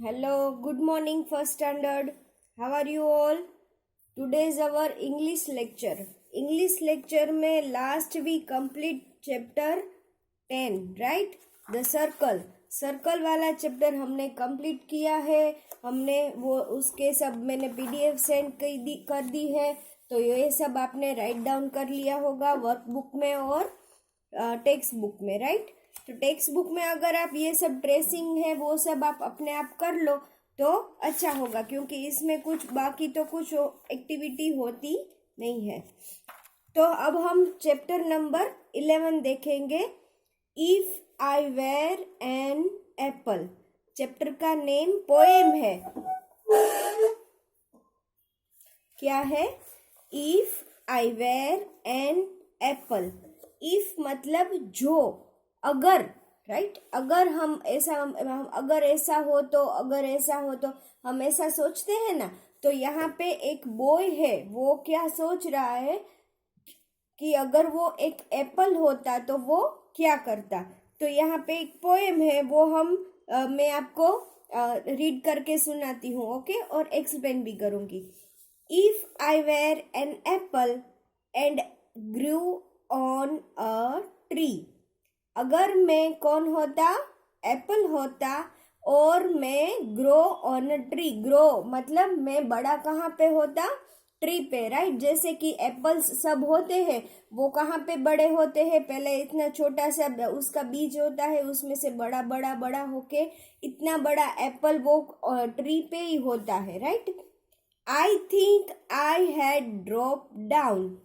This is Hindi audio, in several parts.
Hello, good morning, first standard. How are you all? Today is our English lecture. English lecture में last we complete chapter 10, right? The circle वाला चैप्टर हमने कंप्लीट किया है. हमने वो उसके सब मैंने पीडीएफ सेंड कर दी है. तो ये सब आपने राइट डाउन कर लिया होगा वर्कबुक में और टेक्स्ट बुक में, राइट? तो टेक्स्ट बुक में अगर आप ये सब ट्रेसिंग है वो सब आप अपने आप कर लो तो अच्छा होगा, क्योंकि इसमें कुछ बाकी तो कुछ एक्टिविटी होती नहीं है. तो अब हम चैप्टर नंबर 11 देखेंगे. If I were an apple. चैप्टर का नेम पोएम है. क्या है? If I were an apple. If मतलब जो, अगर, राइट? अगर हम ऐसा अगर ऐसा हो तो, अगर ऐसा हो तो, हम ऐसा सोचते हैं ना. तो यहाँ पे एक बॉय है, वो क्या सोच रहा है कि अगर वो एक एप्पल होता तो वो क्या करता. तो यहाँ पे एक पोएम है, वो मैं आपको रीड करके सुनाती हूँ, ओके? और एक्सप्लेन भी करूँगी. If I were an apple and grew on a tree. अगर मैं कौन होता? एप्पल होता और मैं grow on a tree. Grow मतलब मैं बड़ा कहाँ पे होता? ट्री पे, राइट? जैसे कि एप्पल्स सब होते हैं, वो कहाँ पे बड़े होते हैं? पहले इतना छोटा सा उसका बीज होता है, उसमें से बड़ा बड़ा बड़ा होके इतना बड़ा एप्पल वो ट्री पे ही होता है, right? I think I had drop down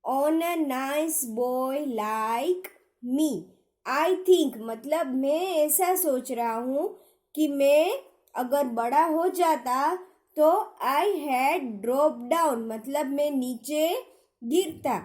on a nice boy like me. I think मतलब मैं ऐसा सोच रहा हूँ कि मैं अगर बड़ा हो जाता तो आई हैड ड्रॉप डाउन मतलब मैं नीचे गिरता.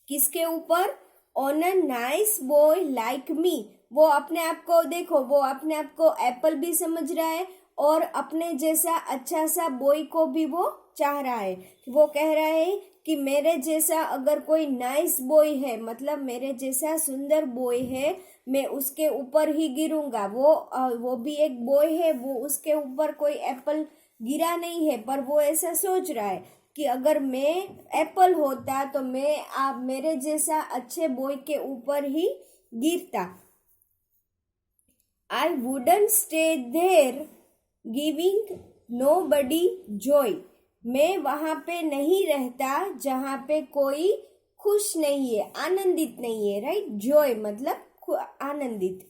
किसके ऊपर? On a nice boy like मी. वो अपने आप को देखो, वो अपने आप को एप्पल भी समझ रहा है और अपने जैसा अच्छा सा बॉय को भी वो चाह रहा है. वो कह रहा है कि मेरे जैसा अगर कोई नाइस बॉय है, मतलब मेरे जैसा सुंदर बॉय है, मैं उसके ऊपर ही गिरूंगा. वो भी एक बॉय है, वो उसके ऊपर कोई एप्पल गिरा नहीं है, पर वो ऐसा सोच रहा है कि अगर मैं एप्पल होता तो मैं आप मेरे जैसा अच्छे बॉय के ऊपर ही गिरता. I wouldn't stay there giving nobody joy. मैं वहां पे नहीं रहता जहां पे कोई खुश नहीं है, आनंदित नहीं है, राइट? जॉय मतलब आनंदित.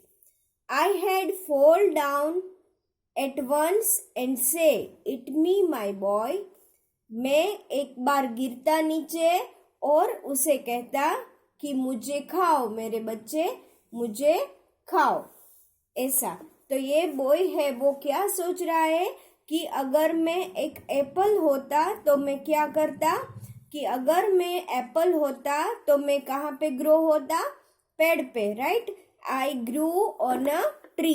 I had fall down at once and say it me my boy. मैं एक बार गिरता नीचे और उसे कहता कि मुझे खाओ मेरे बच्चे, मुझे खाओ. ऐसा. तो ये बॉय है, वो क्या सोच रहा है कि अगर मैं एक एप्पल होता तो मैं क्या करता, कि अगर मैं एप्पल होता तो मैं कहाँ पे ग्रो होता? पेड़ पे, right? I grew on a tree.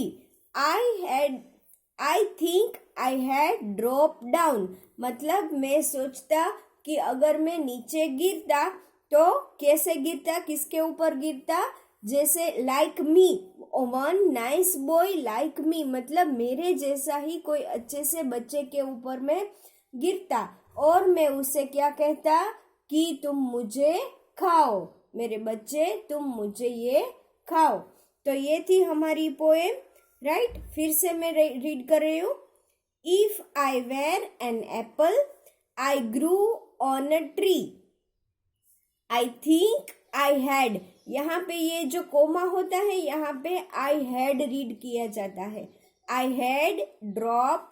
I think I had drop down मतलब मैं सोचता कि अगर मैं नीचे गिरता तो कैसे गिरता, किसके ऊपर गिरता? जैसे like me, one nice boy like मी मतलब मेरे जैसा ही कोई अच्छे से बच्चे के ऊपर में गिरता और मैं उससे क्या कहता कि तुम मुझे खाओ मेरे बच्चे, तुम मुझे ये खाओ. तो ये थी हमारी पोएम, राइट? फिर से मैं रीड कर रही हूँ. If I were an apple I grew on a tree. I think I had, यहाँ पे ये जो कोमा होता है यहाँ पे आई हैड रीड किया जाता है. I had drop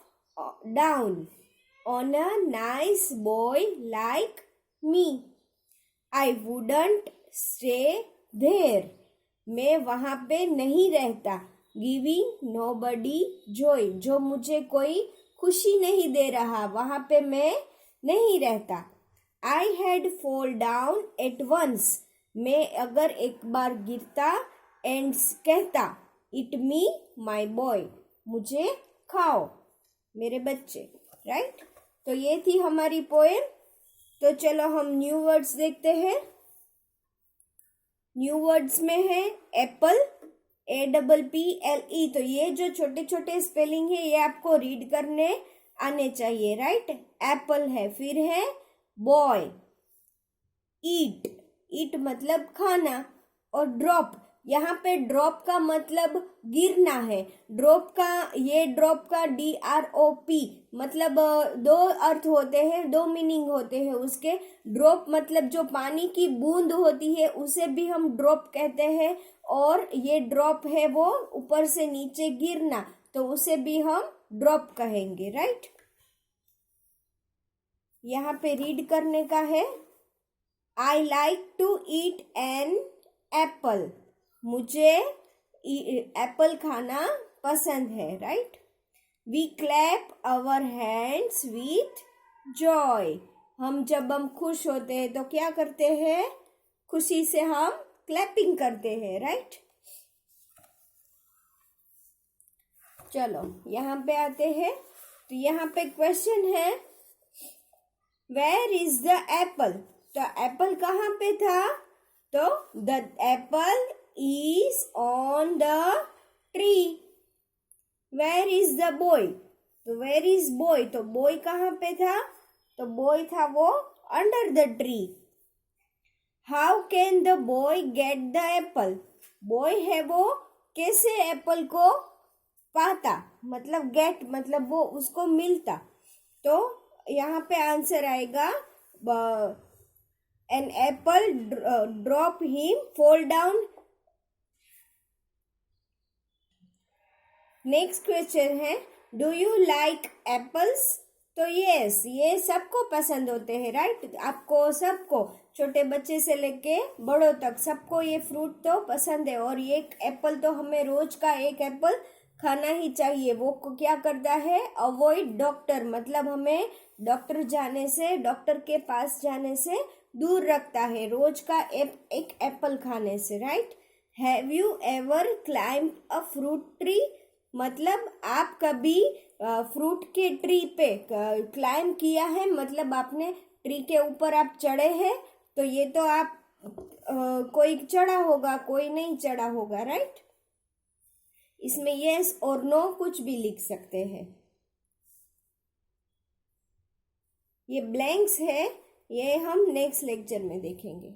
down on a nice boy like me. I wouldn't stay there. मैं वहां पे नहीं रहता. गिविंग नोबडी जॉय, जो मुझे कोई खुशी नहीं दे रहा, वहां पे मैं नहीं रहता. I had fall down at once. मैं अगर एक बार गिरता एंड कहता इट मी माई बॉय, मुझे खाओ मेरे बच्चे, राइट? तो ये थी हमारी पोएम. तो चलो हम न्यू वर्ड्स देखते हैं. न्यू वर्ड्स में है एप्पल, APPLE। तो ये जो छोटे छोटे स्पेलिंग है ये आपको रीड करने आने चाहिए, राइट। एप्पल है, फिर है बॉय, ईट, ईट मतलब खाना, और ड्रॉप, यहाँ पे ड्रॉप का मतलब गिरना है। ड्रॉप का DROP मतलब दो अर्थ होते हैं, दो मीनिंग होते हैं उसके। ड्रॉप मतलब जो पानी की बूंद होती है उसे भी हम ड्रॉप कहते हैं, और ये ड्रॉप है वो ऊपर से नीचे गिरना, तो उसे भी हम ड्रॉप कहेंगे, राइट। यहाँ पे रीड करने का है, I like to eat an apple. मुझे एप्पल खाना पसंद है, right. We clap our hands with joy. जब हम खुश होते हैं तो क्या करते हैं, खुशी से हम क्लैपिंग करते हैं, राइट। चलो यहाँ पे आते हैं, तो यहाँ पे क्वेश्चन है, वेयर इज द एप्पल। तो एप्पल कहाँ पे था, तो the apple is on the tree. Where is the boy, तो वेयर इज बॉय, तो बॉय कहाँ पे था, तो बॉय था वो under the tree. How can the boy get the apple. Boy है वो कैसे एप्पल को पाता, मतलब गेट मतलब वो उसको मिलता। तो यहाँ पे आंसर आएगा, an apple drop him fall down. Next question है, डू यू लाइक एप्पल्स। तो यस, ये सबको पसंद होते हैं, राइट। आपको सबको, छोटे बच्चे से लेके बड़ों तक सबको ये फ्रूट तो पसंद है। और ये एप्पल तो हमें रोज का एक एप्पल खाना ही चाहिए। वो क्या करता है, अवॉइड डॉक्टर, मतलब हमें डॉक्टर के पास जाने से दूर रखता है, रोज का एक एप्पल खाने से, right. Have you ever climb a fruit tree. मतलब आप कभी फ्रूट के ट्री पे क्लाइंब किया है, मतलब आपने ट्री के ऊपर आप चढ़े हैं। तो ये तो आप कोई चढ़ा होगा, कोई नहीं चढ़ा होगा, राइट। इसमें यस और नो कुछ भी लिख सकते हैं। ये ब्लैंक्स है, ये हम नेक्स्ट लेक्चर में देखेंगे।